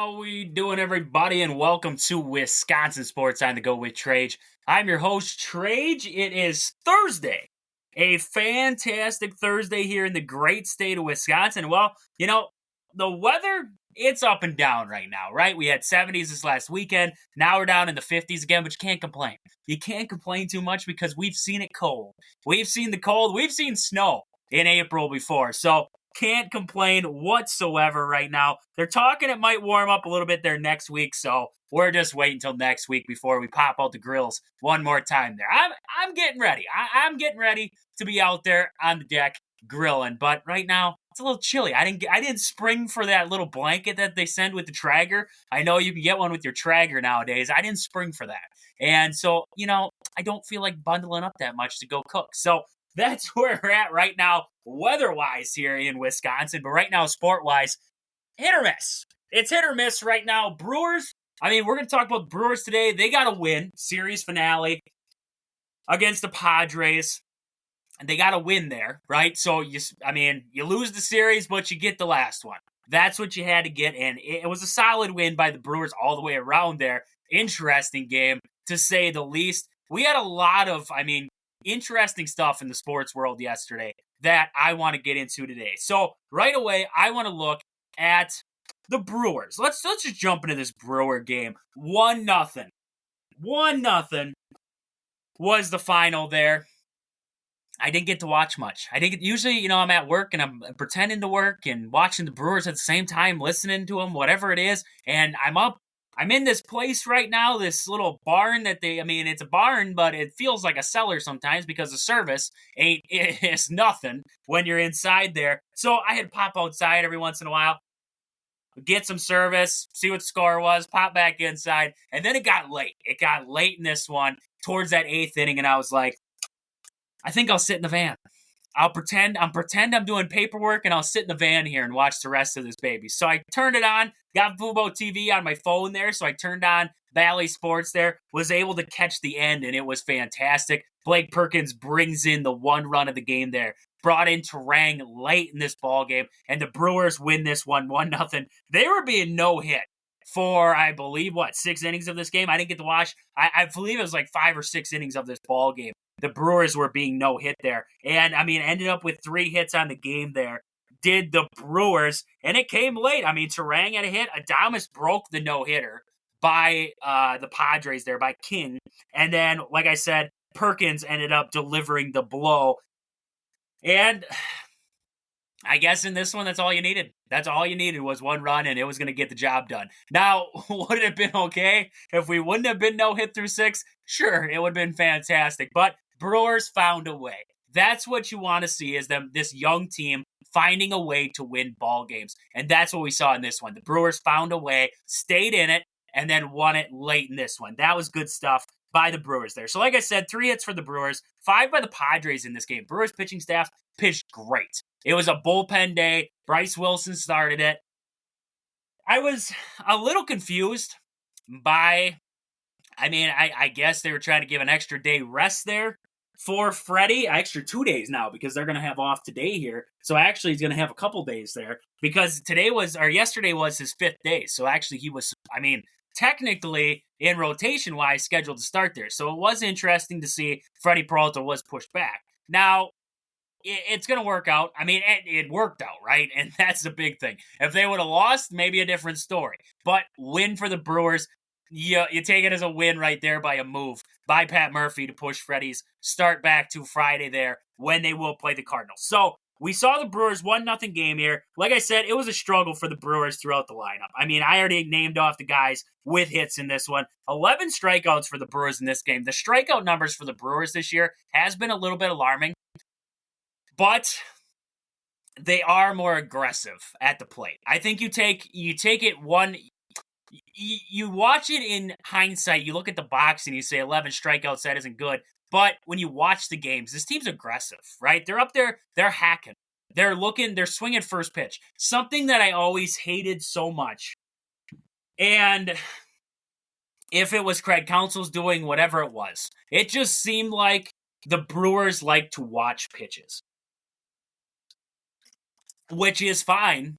How we doing, everybody, and welcome to Wisconsin Sports on the Go with Trage. I'm your host, Trage. It is Thursday, a fantastic Thursday here in the great state of Wisconsin. Well, the weather, it's up and down right now, right? We had 70s this last weekend. Now we're down in the 50s again, but you can't complain. You can't complain too much because we've seen it cold. We've seen the cold. We've seen snow in April before, so can't complain whatsoever right now. They're talking it might warm up a little bit there next week, so we're just waiting until next week before we pop out the grills one more time there. I'm getting ready. I'm getting ready to be out there on the deck grilling, but right now it's a little chilly. I didn't spring for that little blanket that they send with the Tragger. I know you can get one with your Tragger nowadays. I didn't spring for that. And so, I don't feel like bundling up that much to go cook. So that's where we're at right now, weather-wise here in Wisconsin. But right now, sport-wise, hit or miss. It's hit or miss right now. Brewers, we're going to talk about the Brewers today. They got a win, series finale against the Padres. And they got a win there, right? So, you lose the series, but you get the last one. That's what you had to get, and it was a solid win by the Brewers all the way around there. Interesting game, to say the least. We had a lot of, interesting stuff in the sports world yesterday that I want to get into today. So right away, I want to look at the Brewers. Let's just jump into this Brewer game. 1-0. 1-0 was the final there. I didn't get to watch much. Usually, I'm at work and I'm pretending to work and watching the Brewers at the same time, listening to them, whatever it is, and I'm in this place right now, this little barn that it's a barn, but it feels like a cellar sometimes because the service it's nothing when you're inside there. So I had to pop outside every once in a while, get some service, see what the score was, pop back inside, and then it got late. It got late in this one, towards that 8th inning, and I was like, I think I'll sit in the van. I'm doing paperwork, and I'll sit in the van here and watch the rest of this baby. So I turned it on, got Fubo TV on my phone there, so I turned on Bally Sports there, was able to catch the end, and it was fantastic. Blake Perkins brings in the one run of the game there, brought in Trag late in this ball game, and the Brewers win this one 1-0. They were being no-hit for, I believe, 6 innings of this game? I didn't get to watch. I believe it was like 5 or 6 innings of this ball game. The Brewers were being no-hit there. And, ended up with 3 hits on the game there. Did the Brewers. And it came late. Trag had a hit. Adames broke the no-hitter by the Padres there, by King. And then, like I said, Perkins ended up delivering the blow. And I guess in this one, that's all you needed. That's all you needed was 1 run, and it was going to get the job done. Now, would it have been okay if we wouldn't have been no-hit through 6? Sure, it would have been fantastic. But Brewers found a way. That's what you want to see, is this young team finding a way to win ball games. And that's what we saw in this one. The Brewers found a way, stayed in it, and then won it late in this one. That was good stuff by the Brewers there. So like I said, 3 hits for the Brewers, 5 by the Padres in this game. Brewers pitching staff pitched great. It was a bullpen day. Bryce Wilson started it. I was a little confused by, I guess they were trying to give an extra day rest there for Freddie. Extra 2 days now because they're going to have off today here. So actually he's going to have a couple days there because yesterday was his 5th day. So actually he was, technically in rotation-wise scheduled to start there. So it was interesting to see Freddie Peralta was pushed back. Now, it's going to work out. It worked out, right? And that's the big thing. If they would have lost, maybe a different story. But win for the Brewers, you take it as a win right there by a move by Pat Murphy to push Freddie's start back to Friday there when they will play the Cardinals. So we saw the Brewers 1-0 game here. Like I said, it was a struggle for the Brewers throughout the lineup. I already named off the guys with hits in this one. 11 strikeouts for the Brewers in this game. The strikeout numbers for the Brewers this year has been a little bit alarming. But they are more aggressive at the plate. I think you take it one. You watch it in hindsight. You look at the box and you say 11 strikeouts. That isn't good. But when you watch the games, this team's aggressive, right? They're up there. They're hacking. They're looking. They're swinging first pitch. Something that I always hated so much. And if it was Craig Counsell's doing, whatever it was, it just seemed like the Brewers like to watch pitches. Which is fine,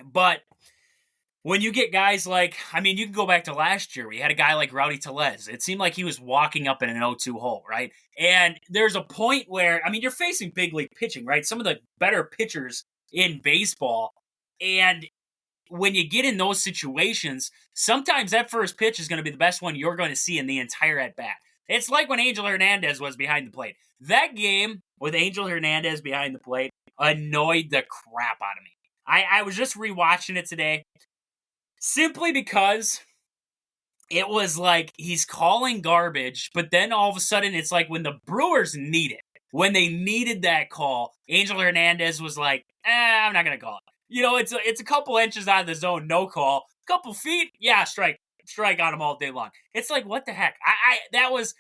but when you get guys like, I mean, you can go back to last year. We had a guy like Rowdy Tellez. It seemed like he was walking up in an 0-2 hole, right? And there's a point where, I mean, you're facing big league pitching, right? Some of the better pitchers in baseball. And when you get in those situations, sometimes that first pitch is going to be the best one you're going to see in the entire at-bat. It's like when Angel Hernandez was behind the plate. That game with Angel Hernandez behind the plate annoyed the crap out of me. I was just rewatching it today. Simply because it was like he's calling garbage, but then all of a sudden it's like when the Brewers need it, when they needed that call, Angel Hernandez was like, I'm not going to call it. You know, it's a couple inches out of the zone, no call. Couple feet, yeah, strike on him all day long. It's like, what the heck? That was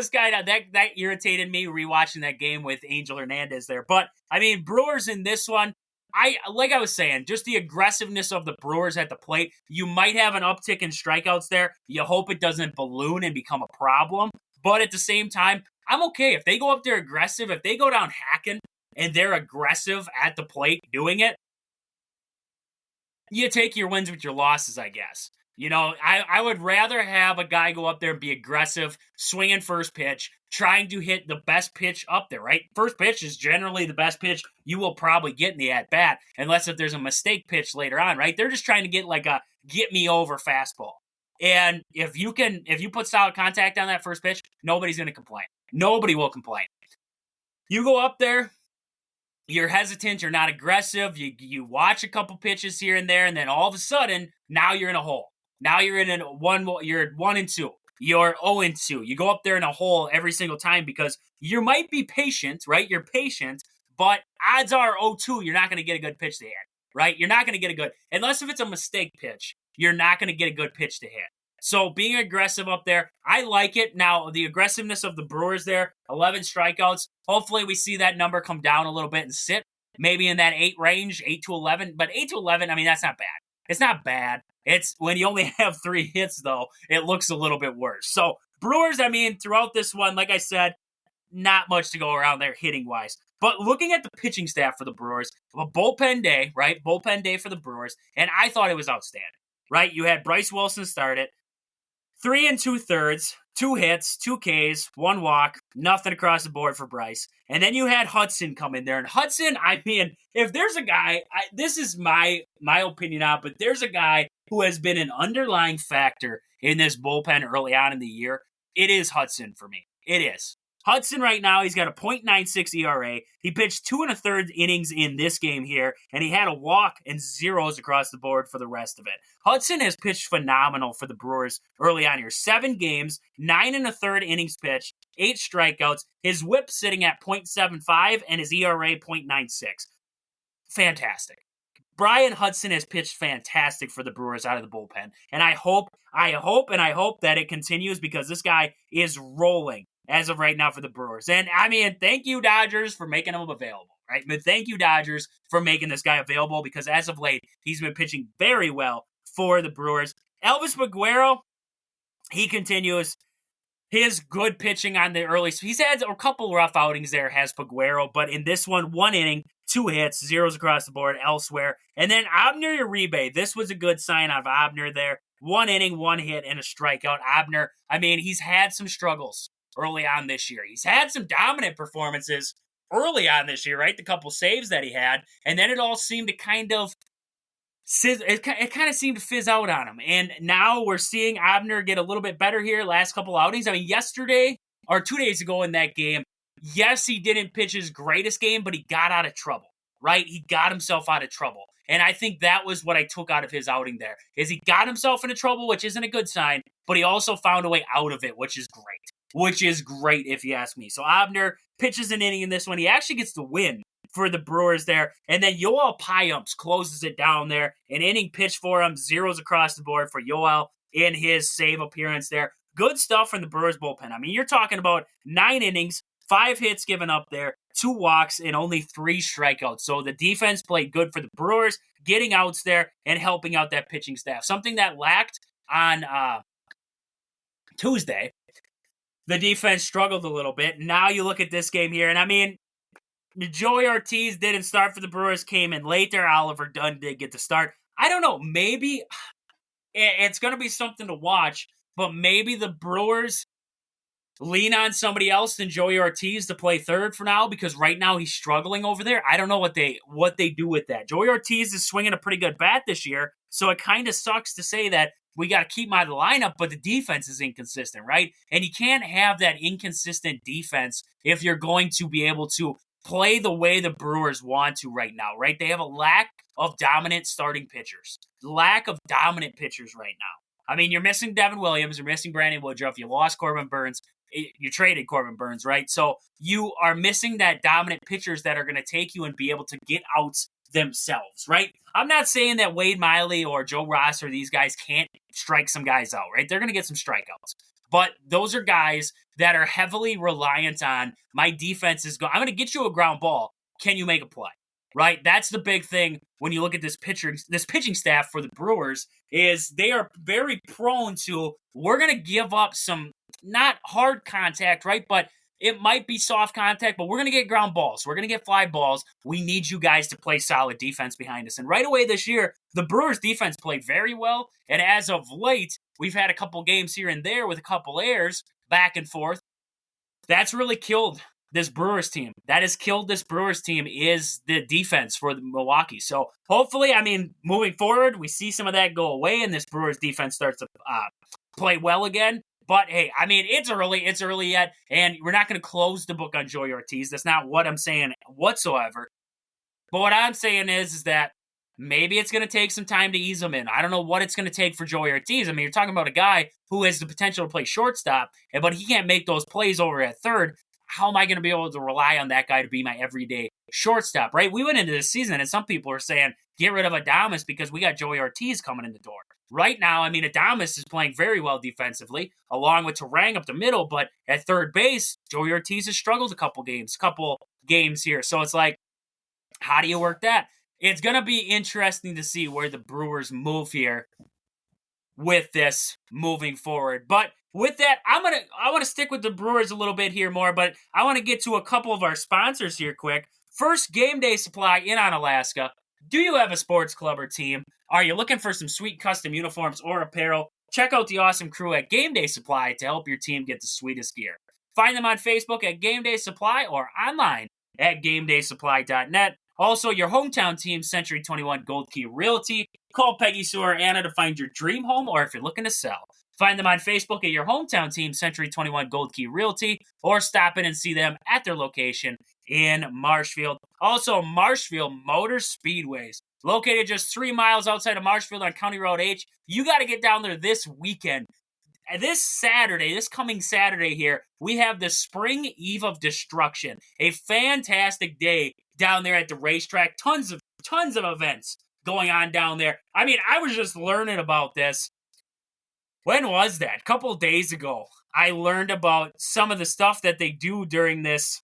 kind of, that irritated me rewatching that game with Angel Hernandez there. But, I mean, Brewers in this one, like I was saying, just the aggressiveness of the Brewers at the plate. You might have an uptick in strikeouts there. You hope it doesn't balloon and become a problem. But at the same time, I'm okay. If they go up there aggressive, if they go down hacking and they're aggressive at the plate doing it, you take your wins with your losses, I guess. You know, I would rather have a guy go up there and be aggressive, swinging first pitch, trying to hit the best pitch up there, right? First pitch is generally the best pitch you will probably get in the at-bat, unless if there's a mistake pitch later on, right? They're just trying to get like a get-me-over fastball. And if you put solid contact on that first pitch, nobody's going to complain. Nobody will complain. You go up there, you're hesitant, you're not aggressive, you watch a couple pitches here and there, and then all of a sudden, now you're in a hole. Now you're in you're 1-2. You're 0-2. You go up there in a hole every single time because you might be patient, right? You're patient, but odds are 0-2, you're not going to get a good pitch to hit, right? You're not going to get a good, unless if it's a mistake pitch, you're not going to get a good pitch to hit. So being aggressive up there, I like it. Now, the aggressiveness of the Brewers there, 11 strikeouts. Hopefully we see that number come down a little bit and sit maybe in that 8 range, 8 to 11. But 8 to 11, I mean, that's not bad. It's not bad. It's when you only have 3 hits, though, it looks a little bit worse. So Brewers, I mean, throughout this one, like I said, not much to go around there hitting-wise. But looking at the pitching staff for the Brewers, a bullpen day, right? Bullpen day for the Brewers, and I thought it was outstanding, right? You had Bryce Wilson start it. 3 2/3, 2 hits, 2 Ks, 1 walk, nothing across the board for Bryce. And then you had Hudson come in there. And Hudson, I mean, if there's a guy, this is my opinion on it, but there's a guy who has been an underlying factor in this bullpen early on in the year, it is Hudson for me. It is. Hudson right now, he's got a .96 ERA. He pitched 2 1/3 innings in this game here, and he had a walk and zeros across the board for the rest of it. Hudson has pitched phenomenal for the Brewers early on here. 7 games, 9 1/3 innings pitched, 8 strikeouts. His whip sitting at .75 and his ERA .96. Fantastic. Brian Hudson has pitched fantastic for the Brewers out of the bullpen, and I hope that it continues because this guy is rolling as of right now for the Brewers. And, I mean, thank you, Dodgers, for making him available, right? But thank you, Dodgers, for making this guy available because as of late, he's been pitching very well for the Brewers. Elvis Aguero, he continues his good pitching on the early. He's had a couple rough outings there, has Paguero, but in this one 1 inning, 2 hits, zeros across the board elsewhere. And then Abner Uribe, this was a good sign of Abner there. 1 inning, 1 hit, and a strikeout. Abner, I mean, he's had some struggles early on this year. He's had some dominant performances early on this year, right? The couple saves that he had, and then it all seemed to kind of seemed to fizz out on him. And now we're seeing Abner get a little bit better here last couple outings. I mean, yesterday or 2 days ago in that game, yes, he didn't pitch his greatest game, but he got out of trouble, right? He got himself out of trouble. And I think that was what I took out of his outing there, is he got himself into trouble, which isn't a good sign, but he also found a way out of it, which is great. Which is great if you ask me. So Abner pitches an inning in this one. He actually gets the win for the Brewers there. And then Yoel Payamps closes it down there. An inning pitch for him. Zeros across the board for Yoel in his save appearance there. Good stuff from the Brewers bullpen. I mean, you're talking about 9 innings, 5 hits given up there, 2 walks, and only 3 strikeouts. So the defense played good for the Brewers, getting outs there and helping out that pitching staff. Something that lacked on Tuesday. The defense struggled a little bit. Now you look at this game here, and I mean, Joey Ortiz didn't start for the Brewers, came in later. Oliver Dunn did get the start. I don't know. Maybe it's going to be something to watch, but maybe the Brewers lean on somebody else than Joey Ortiz to play third for now, because right now he's struggling over there. I don't know what they do with that. Joey Ortiz is swinging a pretty good bat this year, so it kind of sucks to say that we got to keep him out of the lineup, but the defense is inconsistent, right? And you can't have that inconsistent defense if you're going to be able to play the way the Brewers want to right now, right? They have a lack of dominant starting pitchers. Lack of dominant pitchers right now. I mean, you're missing Devin Williams, you're missing Brandon Woodruff, you lost Corbin Burns, you traded Corbin Burns, right? So you are missing that dominant pitchers that are going to take you and be able to get outs themselves, right? I'm not saying that Wade Miley or Joe Ross or these guys can't strike some guys out, right? They're going to get some strikeouts. But those are guys that are heavily reliant on my defense is going. I'm going to get you a ground ball. Can you make a play? Right? That's the big thing when you look at this pitching staff for the Brewers is they are very prone to, we're going to give up some not hard contact, right? But it might be soft contact, but we're going to get ground balls. We're going to get fly balls. We need you guys to play solid defense behind us. And right away this year, the Brewers defense played very well. And as of late, we've had a couple games here and there with a couple errors back and forth. That's really killed this Brewers team. That has killed this Brewers team is the defense for the Milwaukee. So hopefully, I mean, moving forward, we see some of that go away and this Brewers defense starts to play well again. But hey, I mean, it's early yet, and we're not going to close the book on Joey Ortiz. That's not what I'm saying whatsoever. But what I'm saying is that maybe it's going to take some time to ease him in. I don't know what it's going to take for Joey Ortiz. I mean, you're talking about a guy who has the potential to play shortstop, but he can't make those plays over at third. How am I going to be able to rely on that guy to be my everyday shortstop, right? We went into this season, and some people are saying, get rid of Adames because we got Joey Ortiz coming in the door. Right now, I mean, Adames is playing very well defensively, along with Trag up the middle, but at third base, Joey Ortiz has struggled a couple games here. So it's like, how do you work that? It's going to be interesting to see where the Brewers move here with this moving forward. But with that, I want to stick with the Brewers a little bit here more, but I want to get to a couple of our sponsors here quick. First, Game Day Supply in Onalaska. Do you have a sports club or team? Are you looking for some sweet custom uniforms or apparel? Check out the awesome crew at Game Day Supply to help your team get the sweetest gear. Find them on Facebook at Game Day Supply or online at GameDaySupply.net. Also, your hometown team, Century 21 Gold Key Realty. Call Peggy, Sue, or Anna to find your dream home or if you're looking to sell. Find them on Facebook at your hometown team, Century 21 Gold Key Realty, or stop in and see them at their location in Marshfield. Also, Marshfield Motor Speedways, located just 3 miles outside of Marshfield on County Road H. You got to get down there this weekend. This coming Saturday here, we have the Spring Eve of Destruction, a fantastic day down there at the racetrack. Tons of events going on down there. I mean, I was just learning about this. When was that? A couple of days ago. I learned about some of the stuff that they do during this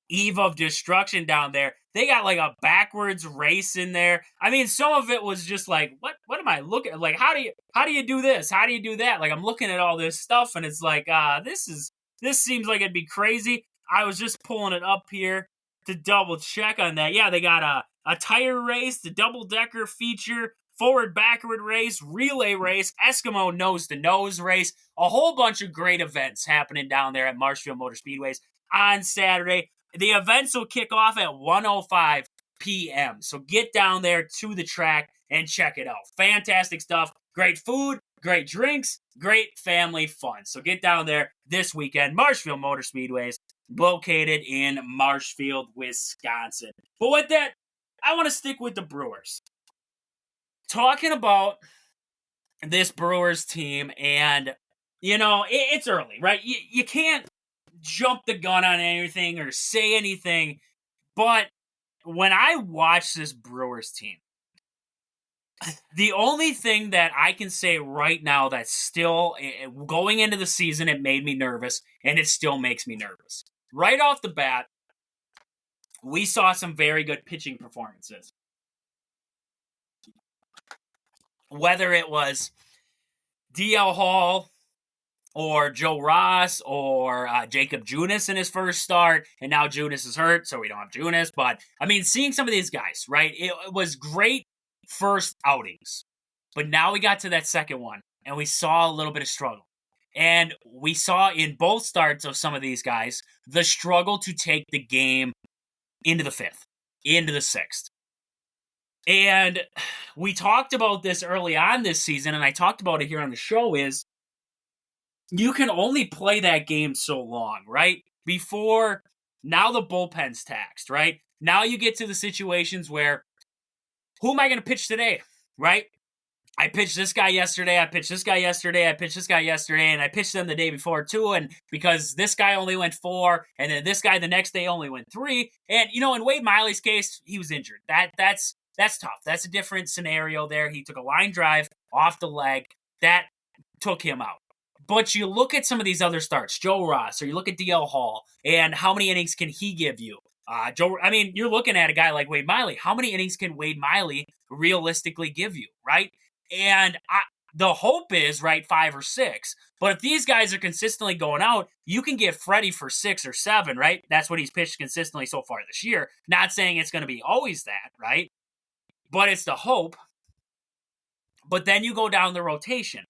Eve of Destruction down there. They got like a backwards race in there. I mean, some of it was just like, what am I looking at? Like, how do you do this? How do you do that? Like, I'm looking at all this stuff and it's like, this seems like it'd be crazy. I was just pulling it up here to double check on that. Yeah, they got a tire race, the double-decker feature, forward-backward race, relay race, Eskimo nose-to-nose race, a whole bunch of great events happening down there at Marshfield Motor Speedways on Saturday. The events will kick off at 1:05 p.m. So get down there to the track and check it out. Fantastic stuff. Great food, great drinks, great family fun. So get down there this weekend. Marshfield Motor Speedways, located in Marshfield, Wisconsin. But with that, I want to stick with the Brewers. Talking about this Brewers team, and, you know, it's early, right? You can't jump the gun on anything or say anything, but when I watch this Brewers team, the only thing that I can say right now that's still, going into the season, it made me nervous, and it still makes me nervous. Right off the bat, we saw some very good pitching performances. Whether it was DL Hall or Joe Ross or Jacob Junis in his first start, and now Junis is hurt, so we don't have Junis. But, I mean, seeing some of these guys, right, it was great first outings. But now we got to that second one, and we saw a little bit of struggle. And we saw in both starts of some of these guys the struggle to take the game into the fifth, into the sixth. And we talked about this early on this season, and I talked about it here on the show, is you can only play that game so long, right? Before, now the bullpen's taxed, right? Now you get to the situations where, who am I going to pitch today, right? I pitched this guy yesterday, I pitched this guy yesterday, I pitched this guy yesterday, and I pitched them the day before too, and because this guy only went 4, and then this guy the next day only went 3, and, you know, in Wade Miley's case, he was injured. That's tough. That's a different scenario there. He took a line drive off the leg. That took him out. But you look at some of these other starts, Joe Ross, or you look at DL Hall, and how many innings can he give you? You're looking at a guy like Wade Miley. How many innings can Wade Miley realistically give you, right? And the hope is, right, 5 or 6. But if these guys are consistently going out, you can get Freddie for 6 or 7, right? That's what he's pitched consistently so far this year. Not saying it's going to be always that, right? But it's the hope. But then you go down the rotation.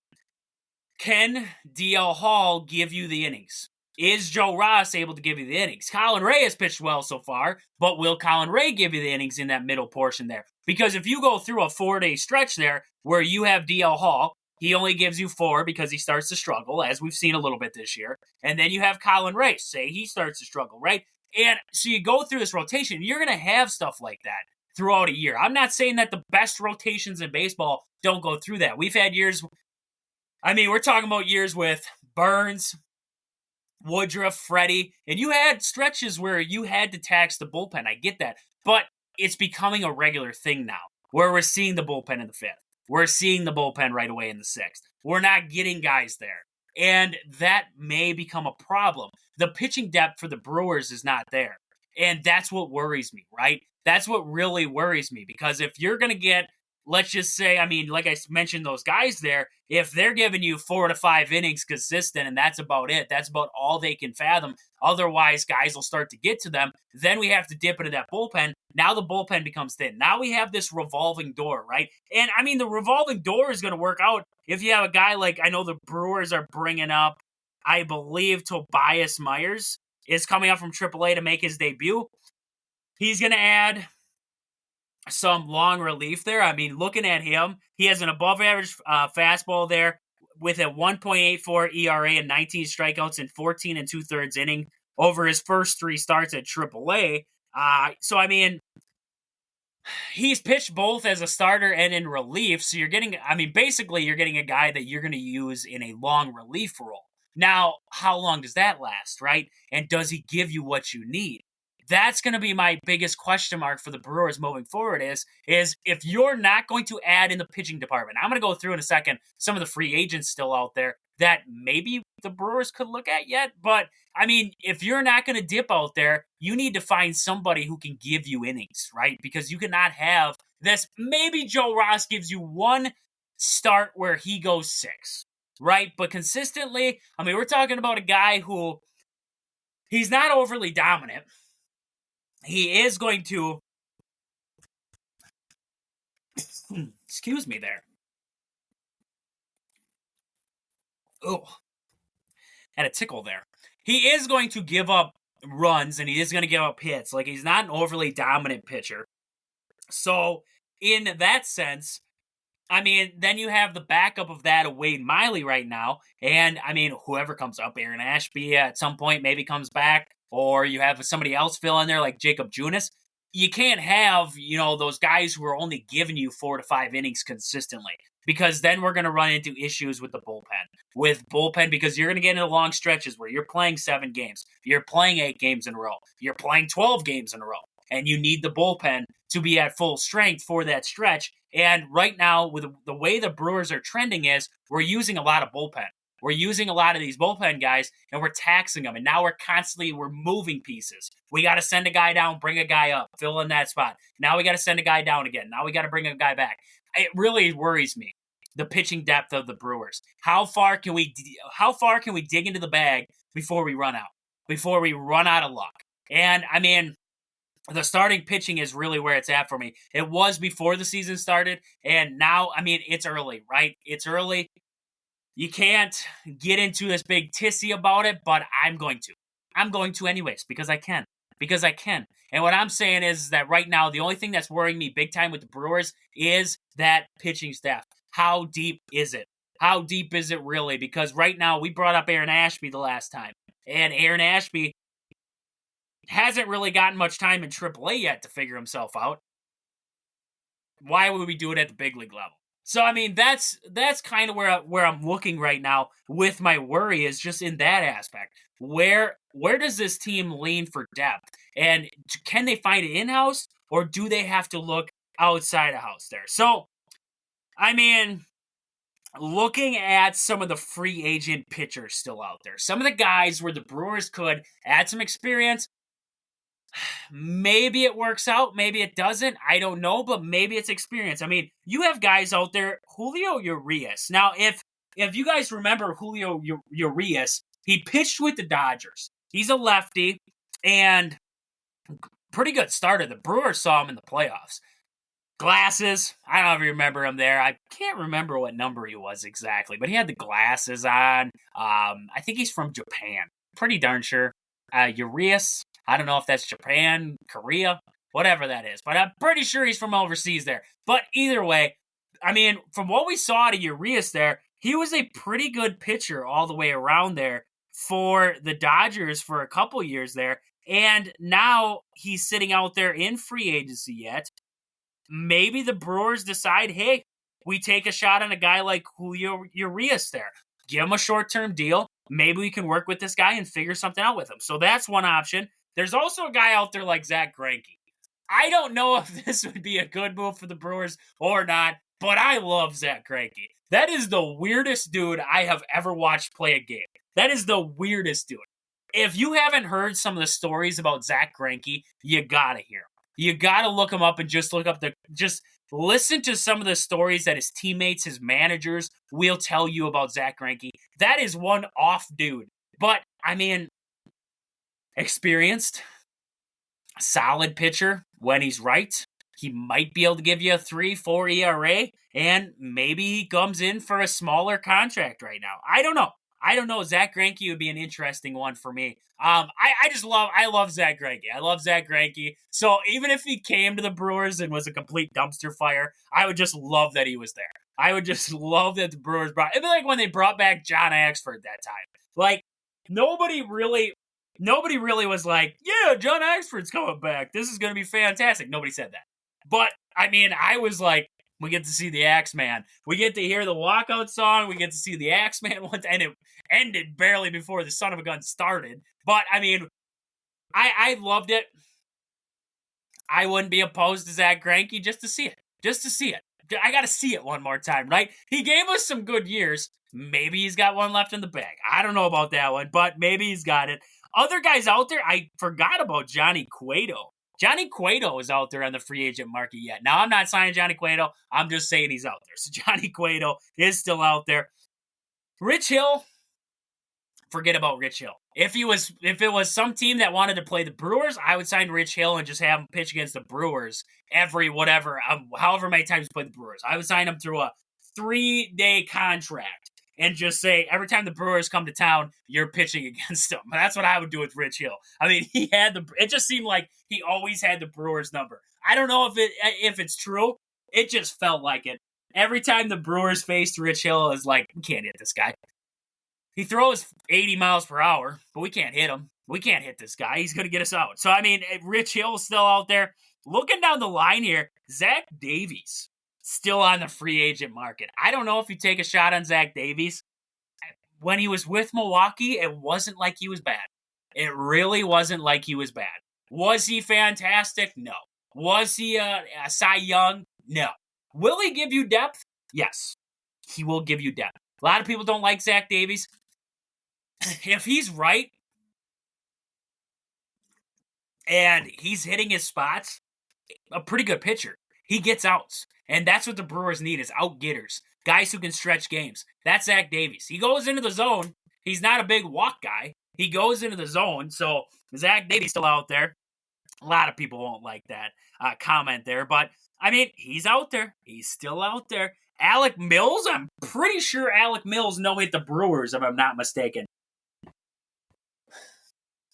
Can DL Hall give you the innings? Is Joe Ross able to give you the innings? Colin Ray has pitched well so far, but will Colin Ray give you the innings in that middle portion there? Because if you go through a 4-day stretch there where you have DL Hall, he only gives you 4 because he starts to struggle, as we've seen a little bit this year. And then you have Colin Ray, say he starts to struggle, right? And so you go through this rotation, you're going to have stuff like that throughout a year. I'm not saying that the best rotations in baseball don't go through that. We've had years, we're talking about years with Burns, Woodruff, Freddie, and you had stretches where you had to tax the bullpen. I get that. But it's becoming a regular thing now, where we're seeing the bullpen in the 5th. We're seeing the bullpen right away in the 6th. We're not getting guys there. And that may become a problem. The pitching depth for the Brewers is not there. And that's what worries me, right? That's what really worries me. Because if you're going to get, let's just say, like I mentioned, those guys there, if they're giving you 4 to 5 innings consistent and that's about it, that's about all they can fathom. Otherwise, guys will start to get to them. Then we have to dip into that bullpen. Now the bullpen becomes thin. Now we have this revolving door, right? And, the revolving door is going to work out if you have a guy like, I know the Brewers are bringing up, I believe Tobias Myers is coming up from AAA to make his debut. He's going to add some long relief there. Looking at him, he has an above-average fastball there with a 1.84 ERA and 19 strikeouts in 14 2/3 inning over his first 3 starts at AAA. He's pitched both as a starter and in relief, so you're getting, basically you're getting a guy that you're going to use in a long relief role. Now, how long does that last, right? And does he give you what you need? That's going to be my biggest question mark for the Brewers moving forward is if you're not going to add in the pitching department. I'm going to go through in a second some of the free agents still out there that maybe the Brewers could look at yet. But, if you're not going to dip out there, you need to find somebody who can give you innings, right? Because you cannot have this. Maybe Joe Ross gives you one start where he goes 6, right? But consistently, we're talking about a guy who he's not overly dominant. He is going to, excuse me there. Oh, had a tickle there. He is going to give up runs and he is going to give up hits. Like, he's not an overly dominant pitcher. So, in that sense, then you have the backup of that of Wade Miley right now. And, whoever comes up, Aaron Ashby at some point maybe comes back. Or you have somebody else fill in there like Jacob Junis. You can't have, those guys who are only giving you 4 to 5 innings consistently. Because then we're going to run into issues with the bullpen. Because you're going to get into long stretches where you're playing 7 games. You're playing 8 games in a row. You're playing 12 games in a row. And you need the bullpen to be at full strength for that stretch. And right now, with the way the Brewers are trending is, we're using a lot of bullpen. We're using a lot of these bullpen guys, and we're taxing them. And now we're moving pieces. We got to send a guy down, bring a guy up, fill in that spot. Now we got to send a guy down again. Now we got to bring a guy back. It really worries me, the pitching depth of the Brewers. How far can we dig into the bag before we run out? Before we run out of luck? And, the starting pitching is really where it's at for me. It was before the season started, and now, I mean, it's early, right? It's early. You can't get into this big tissy about it, but I'm going to. I'm going to anyways, because I can. Because I can. And what I'm saying is that right now, the only thing that's worrying me big time with the Brewers is that pitching staff. How deep is it? How deep is it really? Because right now, we brought up Aaron Ashby the last time. And Aaron Ashby hasn't really gotten much time in AAA yet to figure himself out. Why would we do it at the big league level? So, I mean, that's kind of where I'm looking right now with my worry is just in that aspect. Where does this team lean for depth? And can they find it in-house, or do they have to look outside of house there? So, I mean, looking at some of the free agent pitchers still out there, some of the guys where the Brewers could add some experience. Maybe it works out, maybe it doesn't. I don't know, but maybe it's experience. I mean, you have guys out there, Julio Urias. Now, if you guys remember Julio Urias, he pitched with the Dodgers. He's a lefty and pretty good starter. The Brewers saw him in the playoffs. Glasses. I don't even remember him there. I can't remember what number he was exactly, but he had the glasses on. I think he's from Japan. Pretty darn sure. Urias. I don't know if that's Japan, Korea, whatever that is. But I'm pretty sure he's from overseas there. But either way, I mean, from what we saw out of Urias there, he was a pretty good pitcher all the way around there for the Dodgers for a couple years there. And now he's sitting out there in free agency yet. Maybe the Brewers decide, hey, we take a shot on a guy like Julio Urias there. Give him a short-term deal. Maybe we can work with this guy and figure something out with him. So that's one option. There's also a guy out there like Zach Greinke. I don't know if this would be a good move for the Brewers or not, but I love Zach Greinke. That is the weirdest dude I have ever watched play a game. That is the weirdest dude. If you haven't heard some of the stories about Zach Greinke, you gotta hear them. You gotta look him up and just listen to some of the stories that his teammates, his managers will tell you about Zach Greinke. That is one off dude. But, I mean, experienced, solid pitcher when he's right. He might be able to give you a 3-4 ERA, and maybe he comes in for a smaller contract right now. I don't know. Zach Greinke would be an interesting one for me. I love Zach Greinke. I love Zach Greinke. So even if he came to the Brewers and was a complete dumpster fire, I would just love that he was there. I would just love that the Brewers it'd be like when they brought back John Axford that time. Like, nobody really was like, yeah, John Axford's coming back. This is going to be fantastic. Nobody said that. But, I mean, I was like, we get to see the Axeman. We get to hear the walkout song. We get to see the Axeman once, and it ended barely before the son of a gun started. But, I mean, I loved it. I wouldn't be opposed to Zach Greinke just to see it. Just to see it. I got to see it one more time, right? He gave us some good years. Maybe he's got one left in the bag. I don't know about that one, but maybe he's got it. Other guys out there, I forgot about Johnny Cueto. Johnny Cueto is out there on the free agent market yet. Now, I'm not signing Johnny Cueto. I'm just saying he's out there. So Johnny Cueto is still out there. Rich Hill, forget about Rich Hill. If it was some team that wanted to play the Brewers, I would sign Rich Hill and just have him pitch against the Brewers however many times he played the Brewers. I would sign him through a 3-day contract and just say, every time the Brewers come to town, you're pitching against them. That's what I would do with Rich Hill. I mean, it just seemed like he always had the Brewers number. I don't know if it's true. It just felt like it. Every time the Brewers faced Rich Hill, is like, we can't hit this guy. He throws 80 miles per hour, but we can't hit him. We can't hit this guy. He's going to get us out. So, I mean, Rich Hill is still out there. Looking down the line here, Zach Davies still on the free agent market. I don't know if you take a shot on Zach Davies. When he was with Milwaukee, it wasn't like he was bad. It really wasn't like he was bad. Was he fantastic? No. Was he a Cy Young? No. Will he give you depth? Yes. He will give you depth. A lot of people don't like Zach Davies. If he's right and he's hitting his spots, a pretty good pitcher. He gets outs. And that's what the Brewers need, is out-getters. Guys who can stretch games. That's Zach Davies. He goes into the zone. He's not a big walk guy. He goes into the zone. So Zach Davies still out there. A lot of people won't like that comment there, but I mean, he's out there. He's still out there. Alec Mills, I'm pretty sure Alec Mills no-hit the Brewers, if I'm not mistaken.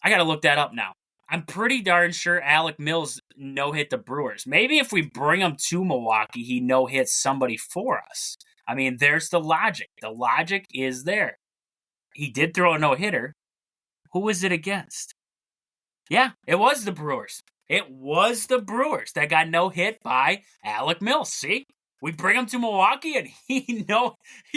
I got to look that up now. I'm pretty darn sure Alec Mills no-hit the Brewers. Maybe if we bring him to Milwaukee, he no-hits somebody for us. I mean, there's the logic. The logic is there. He did throw a no-hitter. Who was it against? Yeah, it was the Brewers. It was the Brewers that got no-hit by Alec Mills. See? We bring him to Milwaukee and he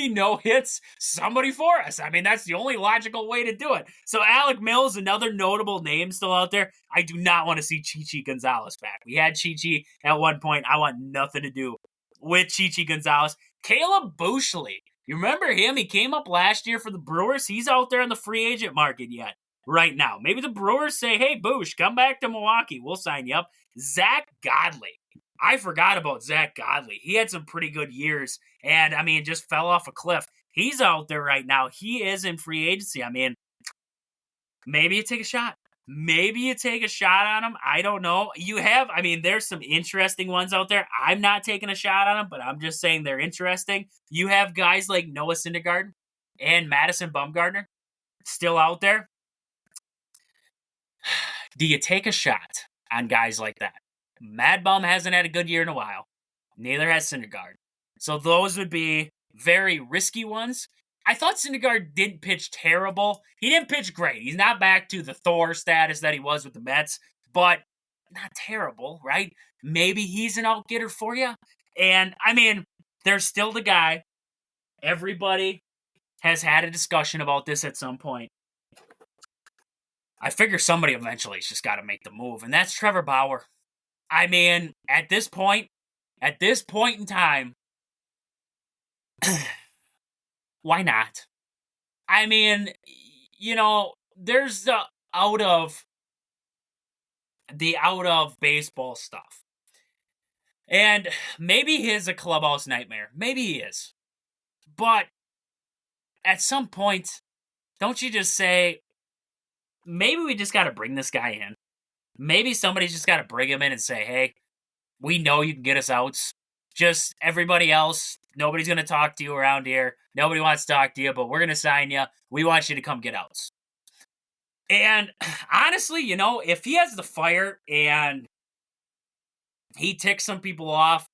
no-hits somebody for us. I mean, that's the only logical way to do it. So Alec Mills, another notable name still out there. I do not want to see Chichi Gonzalez back. We had Chichi at one point. I want nothing to do with Chichi Gonzalez. Caleb Bushley. You remember him? He came up last year for the Brewers. He's out there in the free agent market yet. Right now. Maybe the Brewers say, hey, Boosh, come back to Milwaukee. We'll sign you up. Zach Godley. I forgot about Zach Godley. He had some pretty good years and, I mean, just fell off a cliff. He's out there right now. He is in free agency. I mean, maybe you take a shot. Maybe you take a shot on him. I don't know. There's some interesting ones out there. I'm not taking a shot on them, but I'm just saying they're interesting. You have guys like Noah Syndergaard and Madison Bumgarner still out there. Do you take a shot on guys like that? Mad Bum hasn't had a good year in a while. Neither has Syndergaard. So those would be very risky ones. I thought Syndergaard didn't pitch terrible. He didn't pitch great. He's not back to the Thor status that he was with the Mets, but not terrible, right? Maybe he's an out-getter for you. And, I mean, there's still the guy. Everybody has had a discussion about this at some point. I figure somebody eventually has just got to make the move, and that's Trevor Bauer. I mean, at this point in time, why not? I mean, there's the out of baseball stuff. And maybe he is a clubhouse nightmare. Maybe he is. But at some point, don't you just say, maybe we just got to bring this guy in. Maybe somebody's just got to bring him in and say, hey, we know you can get us outs. Just everybody else, nobody's going to talk to you around here. Nobody wants to talk to you, but we're going to sign you. We want you to come get outs. And honestly, if he has the fire and he ticks some people off,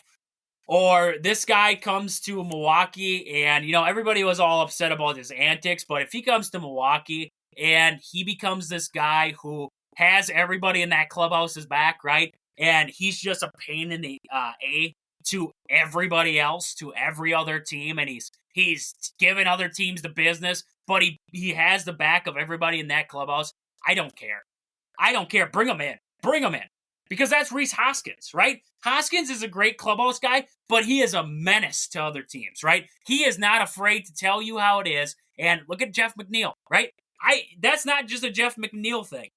or this guy comes to Milwaukee and, everybody was all upset about his antics, but if he comes to Milwaukee and he becomes this guy who has everybody in that clubhouse's back, right? And he's just a pain in the A to everybody else, to every other team, and he's giving other teams the business, but he has the back of everybody in that clubhouse. I don't care. Bring him in. Because that's Rhys Hoskins, right? Hoskins is a great clubhouse guy, but he is a menace to other teams, right? He is not afraid to tell you how it is. And look at Jeff McNeil, right? That's not just a Jeff McNeil thing.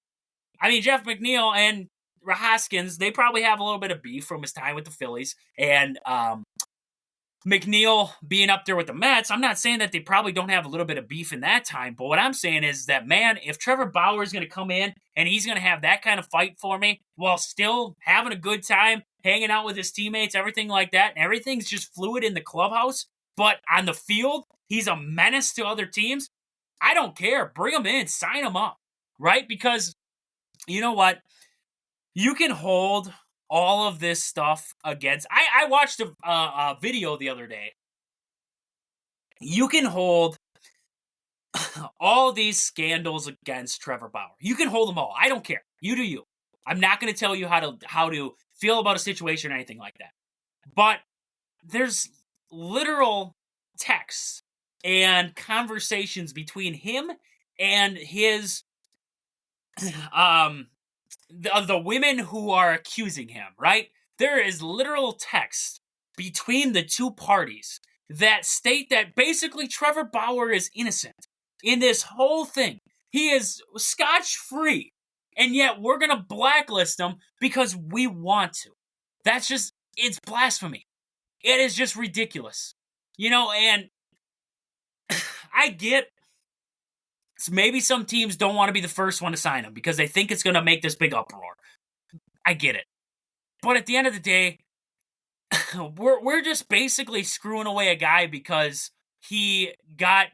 I mean, Jeff McNeil and Hoskins, they probably have a little bit of beef from his time with the Phillies. And McNeil being up there with the Mets, I'm not saying that they probably don't have a little bit of beef in that time. But what I'm saying is that, man, if Trevor Bauer is going to come in and he's going to have that kind of fight for me while still having a good time, hanging out with his teammates, everything like that, and everything's just fluid in the clubhouse, but on the field, he's a menace to other teams, I don't care. Bring him in. Sign him up, right? Because you know what? You can hold all of this stuff against... I watched a video the other day. You can hold all these scandals against Trevor Bauer. You can hold them all. I don't care. You do you. I'm not going to tell you how to feel about a situation or anything like that. But there's literal texts and conversations between him and his the women who are accusing him, right? There is literal text between the two parties that state that basically Trevor Bauer is innocent in this whole thing. He is scotch-free, and yet we're going to blacklist him because we want to. That's just, it's blasphemy. It is just ridiculous. And I get maybe some teams don't want to be the first one to sign him because they think it's going to make this big uproar. I get it. But at the end of the day, we're just basically screwing away a guy because he got,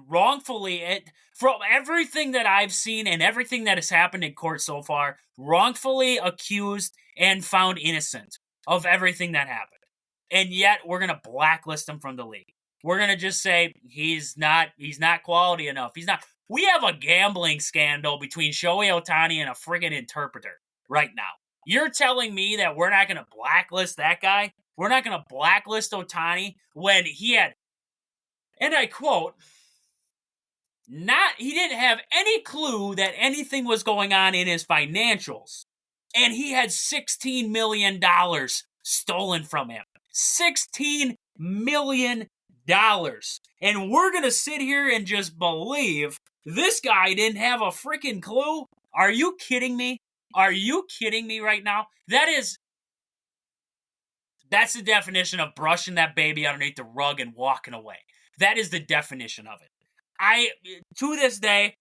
wrongfully, from everything that I've seen and everything that has happened in court so far, wrongfully accused and found innocent of everything that happened. And yet we're going to blacklist him from the league. We're going to just say he's not quality enough. He's not. We have a gambling scandal between Shohei Ohtani and a friggin' interpreter right now. You're telling me that we're not going to blacklist that guy? We're not going to blacklist Ohtani when he had, and I quote, he didn't have any clue that anything was going on in his financials. And he had $16 million stolen from him. $16 million. And we're going to sit here and just believe this guy didn't have a freaking clue? Are you kidding me? Are you kidding me right now? That's the definition of brushing that baby underneath the rug and walking away. That is the definition of it. To this day,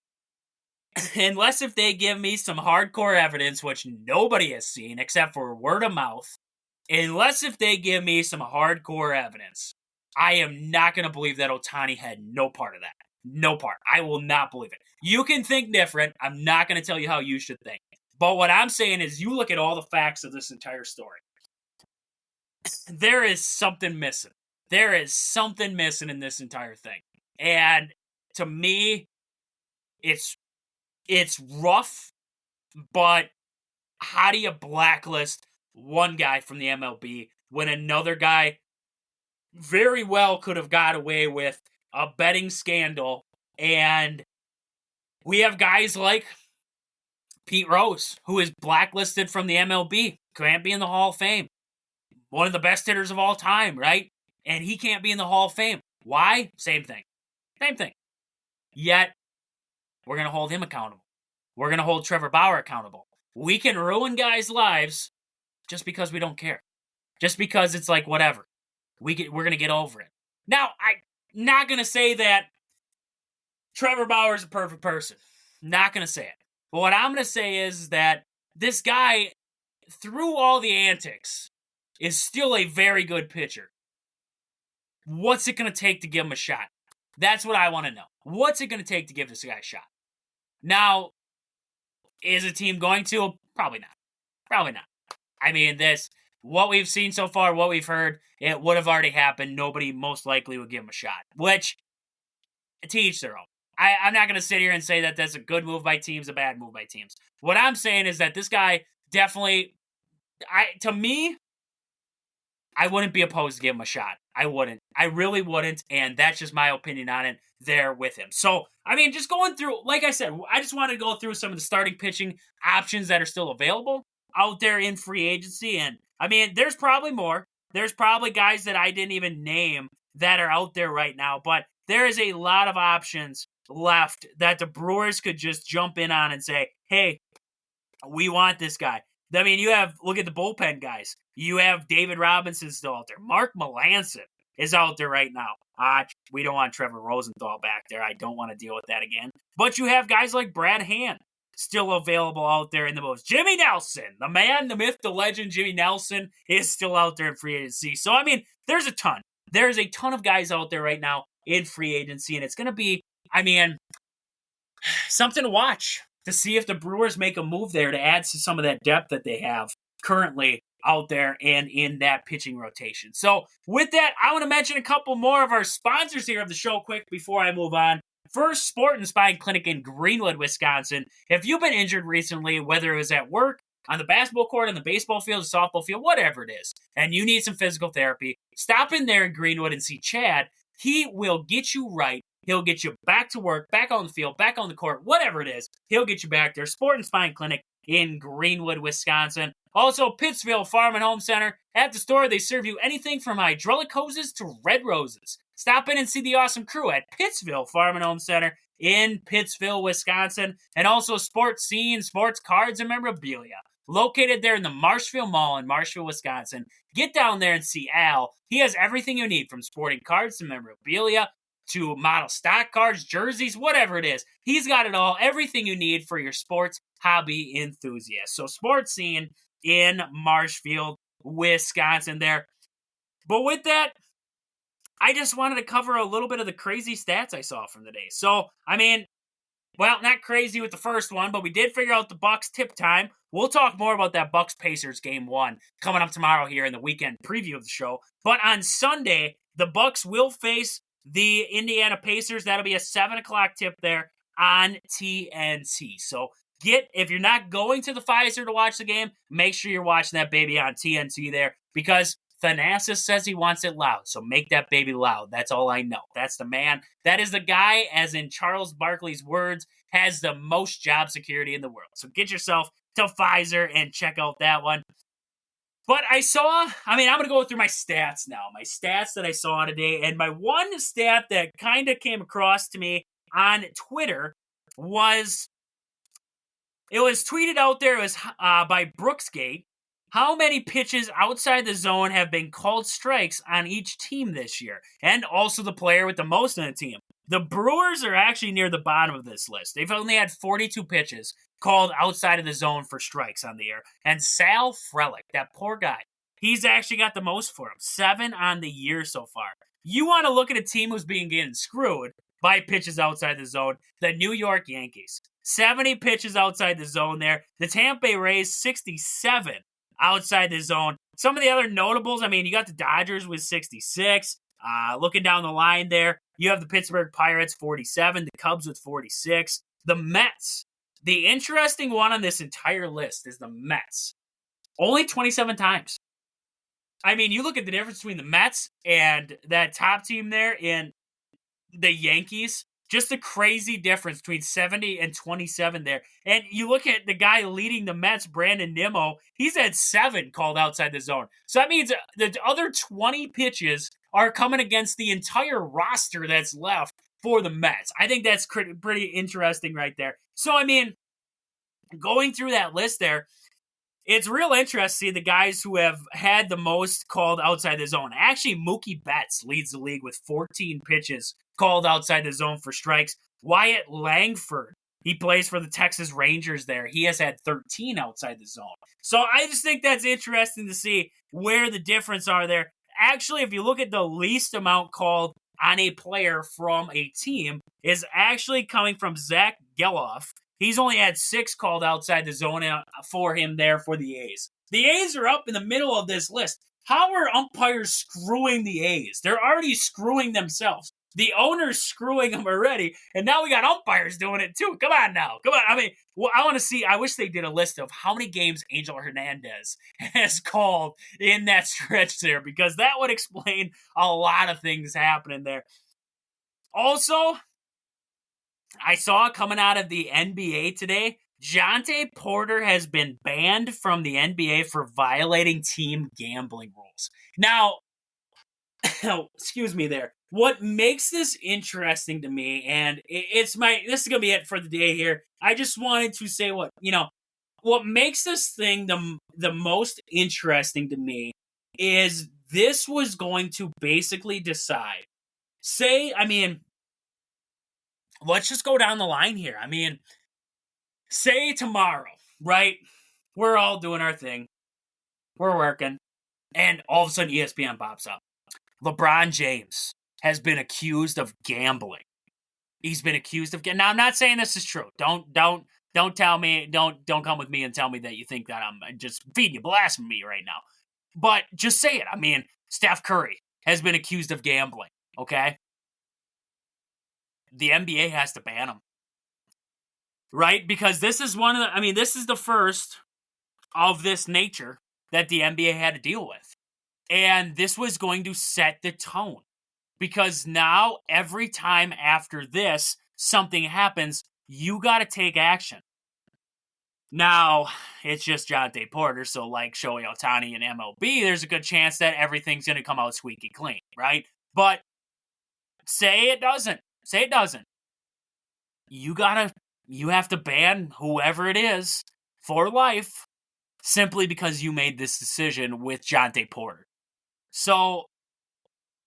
unless if they give me some hardcore evidence, which nobody has seen except for word of mouth, unless if they give me some hardcore evidence, I am not going to believe that Ohtani had no part of that. No part. I will not believe it. You can think different. I'm not going to tell you how you should think. But what I'm saying is you look at all the facts of this entire story. There is something missing. There is something missing in this entire thing. And to me, it's rough, but how do you blacklist one guy from the MLB when another guy very well could have got away with a betting scandal? And we have guys like Pete Rose, who is blacklisted from the MLB, can't be in the Hall of Fame. One of the best hitters of all time, right? And he can't be in the Hall of Fame. Why? Same thing. Same thing. Yet, we're going to hold him accountable. We're going to hold Trevor Bauer accountable. We can ruin guys' lives just because we don't care. Just because it's like, whatever. We're going to get over it. Now, I'm not going to say that Trevor Bauer is a perfect person. Not going to say it. But what I'm going to say is that this guy, through all the antics, is still a very good pitcher. What's it going to take to give him a shot? That's what I want to know. What's it going to take to give this guy a shot? Now, is a team going to? Probably not. Probably not. I mean, what we've seen so far, what we've heard, it would have already happened. Nobody most likely would give him a shot. Which, to each their own. I'm not going to sit here and say that that's a good move by teams, a bad move by teams. What I'm saying is that this guy definitely, to me, I wouldn't be opposed to give him a shot. I wouldn't. I really wouldn't, and that's just my opinion on it there with him. So, just going through, like I said, I just wanted to go through some of the starting pitching options that are still available out there in free agency, and, there's probably more. There's probably guys that I didn't even name that are out there right now, but there is a lot of options left that the Brewers could just jump in on and say, hey, we want this guy. Look at the bullpen guys. You have David Robinson still out there. Mark Melancon is out there right now. We don't want Trevor Rosenthal back there. I don't want to deal with that again. But you have guys like Brad Hand still available out there in the most. Jimmy Nelson, the man, the myth, the legend, Jimmy Nelson is still out there in free agency. So, there's a ton. There's a ton of guys out there right now in free agency, and it's going to be, something to watch to see if the Brewers make a move there to add to some of that depth that they have currently out there and in that pitching rotation. So with that, I want to mention a couple more of our sponsors here of the show quick before I move on. First, Sport and Spine Clinic in Greenwood, Wisconsin. If you've been injured recently, whether it was at work, on the basketball court, on the baseball field, the softball field, whatever it is, and you need some physical therapy, stop in there in Greenwood and see Chad. He will get you right. He'll get you back to work, back on the field, back on the court, whatever it is. He'll get you back there. Sport and Spine Clinic in Greenwood, Wisconsin. Also, Pittsville Farm and Home Center. At the store, they serve you anything from hydraulic hoses to red roses. Stop in and see the awesome crew at Pittsville Farm and Home Center in Pittsville, Wisconsin. And also Sports Scene, Sports Cards, and Memorabilia. Located there in the Marshville Mall in Marshville, Wisconsin. Get down there and see Al. He has everything you need from sporting cards to memorabilia to model stock cards, jerseys, whatever it is. He's got it all, everything you need for your sports hobby enthusiast. So Sports Scene in Marshfield, Wisconsin there. But with that, I just wanted to cover a little bit of the crazy stats I saw from the day. So, I mean, well, not crazy with the first one, but we did figure out the Bucks tip time. We'll talk more about that Bucks Pacers game 1 coming up tomorrow here in the weekend preview of the show. But on Sunday, the Bucks will face the Indiana Pacers. That'll be a 7 o'clock tip there on TNT. So if you're not going to the Pfizer to watch the game, make sure you're watching that baby on TNT there, because Thanasis says he wants it loud, so make that baby loud. That's all I know. That's the man. That is the guy, as in Charles Barkley's words, has the most job security in the world. So get yourself to Pfizer and check out that one. But I'm going to go through my stats now. My stats that I saw today. And my one stat that kind of came across to me on Twitter was, it was tweeted out there. It was by Brooksgate. How many pitches outside the zone have been called strikes on each team this year? And also the player with the most in the team. The Brewers are actually near the bottom of this list. They've only had 42 pitches called outside of the zone for strikes on the year. And Sal Frelick, that poor guy, he's actually got the most for him. 7 on the year so far. You want to look at a team who's getting screwed by pitches outside the zone. The New York Yankees. 70 pitches outside the zone there. The Tampa Bay Rays, 67 outside the zone. Some of the other notables, you got the Dodgers with 66. Looking down the line there, you have the Pittsburgh Pirates, 47. The Cubs with 46. The Mets. The interesting one on this entire list is the Mets. Only 27 times. You look at the difference between the Mets and that top team there in the Yankees. Just a crazy difference between 70 and 27 there. And you look at the guy leading the Mets, Brandon Nimmo, he's had 7 called outside the zone. So that means the other 20 pitches are coming against the entire roster that's left for the Mets. I think that's pretty interesting right there. So, going through that list there, it's real interesting to see the guys who have had the most called outside the zone. Actually, Mookie Betts leads the league with 14 pitches called outside the zone for strikes. Wyatt Langford, he plays for the Texas Rangers there. He has had 13 outside the zone. So I just think that's interesting to see where the difference are there. Actually, if you look at the least amount called on a player from a team, is actually coming from Zach Geloff. He's only had 6 called outside the zone for him there for the A's. The A's are up in the middle of this list. How are umpires screwing the A's? They're already screwing themselves. The owner's screwing them already, and now we got umpires doing it too. Come on now. Come on. I want to see. I wish they did a list of how many games Angel Hernandez has called in that stretch there, because that would explain a lot of things happening there. Also, I saw coming out of the NBA today, Jontay Porter has been banned from the NBA for violating team gambling rules. Now, excuse me there. What makes this interesting to me, and this is going to be it for the day here. I just wanted to say what makes this thing the most interesting to me is this was going to basically decide. Let's just go down the line here. Say tomorrow, right? We're all doing our thing. We're working. And all of a sudden ESPN pops up. LeBron James has been accused of gambling. He's been accused of now I'm not saying this is true. Don't tell me, don't come with me and tell me that you think that I'm just feeding you blasphemy right now. But just say it. Steph Curry has been accused of gambling, okay? The NBA has to ban him. Right? Because this is this is the first of this nature that the NBA had to deal with. And this was going to set the tone. Because now, every time after this, something happens, you got to take action. Now, it's just Jontay Porter, so like Shohei Ohtani and MLB, there's a good chance that everything's going to come out squeaky clean, right? But say it doesn't. You have to ban whoever it is for life simply because you made this decision with Jontay Porter. So,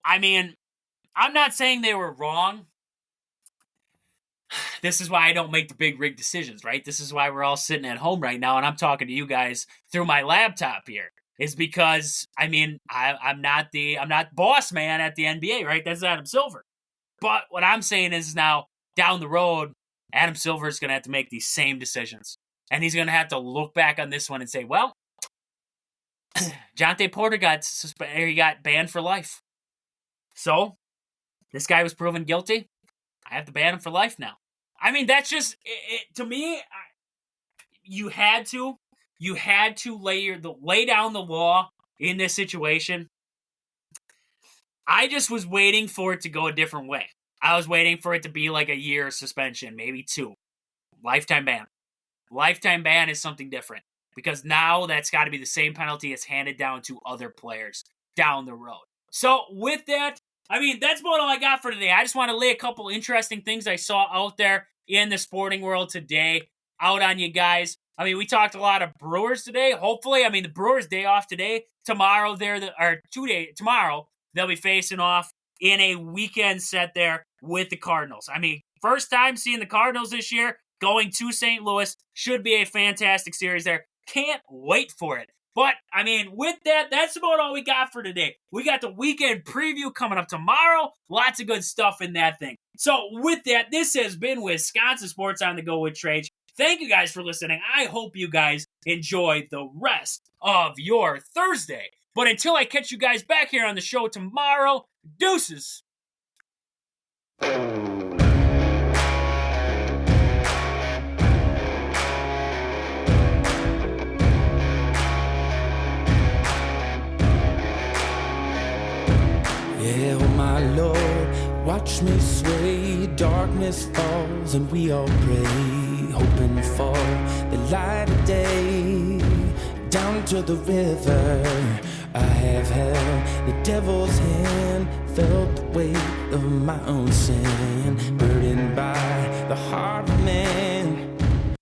I'm not saying they were wrong. this is why I don't make the big rig decisions, right? This is why we're all sitting at home right now and I'm talking to you guys through my laptop here. Is because, I mean, I'm not boss man at the NBA, right? That's Adam Silver. But what I'm saying is now, down the road, Adam Silver is going to have to make these same decisions. And he's going to have to look back on this one and say, well, Jonte Porter got banned for life. So, this guy was proven guilty. I have to ban him for life now. I mean, that's just, to me, you had to lay down the law in this situation. I just was waiting for it to go a different way. I was waiting for it to be like a year suspension, maybe 2. Lifetime ban. Lifetime ban is something different because now that's got to be the same penalty as handed down to other players down the road. So with that, I mean, that's about all I got for today. I just want to lay a couple interesting things I saw out there in the sporting world today out on you guys. I mean, we talked a lot of Brewers today. Hopefully, I mean, the Brewers' day off today. Tomorrow, tomorrow, they'll be facing off in a weekend set there with the Cardinals. I mean, first time seeing the Cardinals this year, going to St. Louis. Should be a fantastic series there. Can't wait for it. But, I mean, with that, that's about all we got for today. We got the weekend preview coming up tomorrow. Lots of good stuff in that thing. So, with that, this has been Wisconsin Sports on the Go with Trage. Thank you guys for listening. I hope you guys enjoy the rest of your Thursday. But until I catch you guys back here on the show tomorrow, deuces. Yeah, oh my Lord, watch me sway. Darkness falls and we all pray, hoping for the light of day. Down to the river I have held the devil's hand, felt the weight of my own sin, burdened by the heart of man.